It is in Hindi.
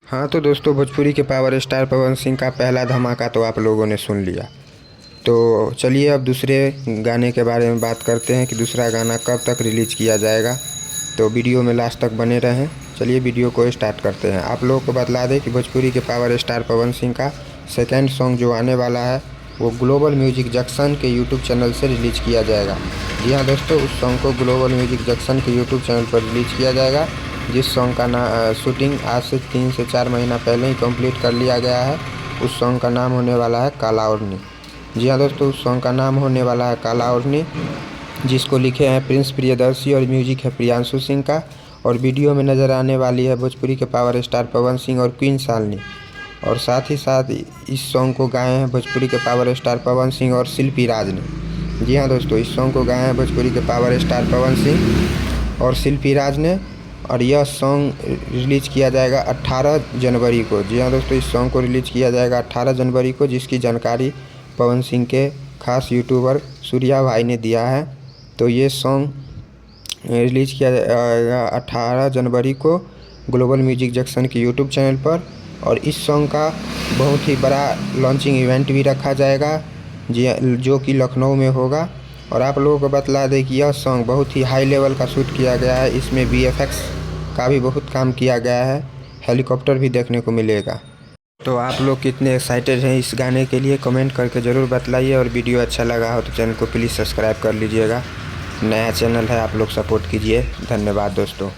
हाँ तो दोस्तों, भोजपुरी के पावर स्टार पवन सिंह का पहला धमाका तो आप लोगों ने सुन लिया। तो चलिए अब दूसरे गाने के बारे में बात करते हैं कि दूसरा गाना कब तक रिलीज़ किया जाएगा। तो वीडियो में लास्ट तक बने रहें। चलिए वीडियो को स्टार्ट करते हैं। आप लोगों को बतला दें कि भोजपुरी के पावर स्टार पवन सिंह का सेकेंड सॉन्ग जो आने वाला है वो ग्लोबल म्यूजिक जंक्शन के यूट्यूब चैनल से रिलीज़ किया जाएगा। जी हाँ दोस्तों, उस सॉन्ग को ग्लोबल म्यूजिक जंक्शन के यूट्यूब चैनल पर रिलीज़ किया जाएगा, जिस सॉन्ग का शूटिंग आज से 3 से 4 महीना पहले ही कंप्लीट कर लिया गया है। उस सॉन्ग का नाम होने वाला है काला ओढ़नी। जी हाँ दोस्तों, उस सॉन्ग का नाम होने वाला है काला ओढ़नी, जिसको लिखे हैं प्रिंस प्रियदर्शी और म्यूजिक है प्रियांशु सिंह का। और वीडियो में नज़र आने वाली है भोजपुरी के पावर स्टार पवन सिंह और क्वीन शालिनी। और साथ ही साथ इस सॉन्ग को गाए हैं भोजपुरी के पावर स्टार पवन सिंह और शिल्पी राज ने। जी हाँ दोस्तों, इस सॉन्ग को गाए हैं भोजपुरी के पावर स्टार पवन सिंह और शिल्पी राज ने। और यह सॉन्ग रिलीज़ किया जाएगा 18 जनवरी को। जी हाँ दोस्तों, इस सॉन्ग को रिलीज़ किया जाएगा 18 जनवरी को, जिसकी जानकारी पवन सिंह के खास यूट्यूबर सूर्या भाई ने दिया है। तो ये सॉन्ग रिलीज़ किया जाएगा 18 जनवरी को ग्लोबल म्यूजिक जंक्शन के यूट्यूब चैनल पर। और इस सॉन्ग का बहुत ही बड़ा लॉन्चिंग इवेंट भी रखा जाएगा, जी जो कि लखनऊ में होगा। और आप लोगों को बतला दें कि यह सॉन्ग बहुत ही हाई लेवल का शूट किया गया है। इसमें VFX का भी बहुत काम किया गया है, हेलीकॉप्टर भी देखने को मिलेगा। तो आप लोग कितने एक्साइटेड हैं इस गाने के लिए, कमेंट करके ज़रूर बतलाइए। और वीडियो अच्छा लगा हो तो चैनल को प्लीज़ सब्सक्राइब कर लीजिएगा। नया चैनल है, आप लोग सपोर्ट कीजिए। धन्यवाद दोस्तों।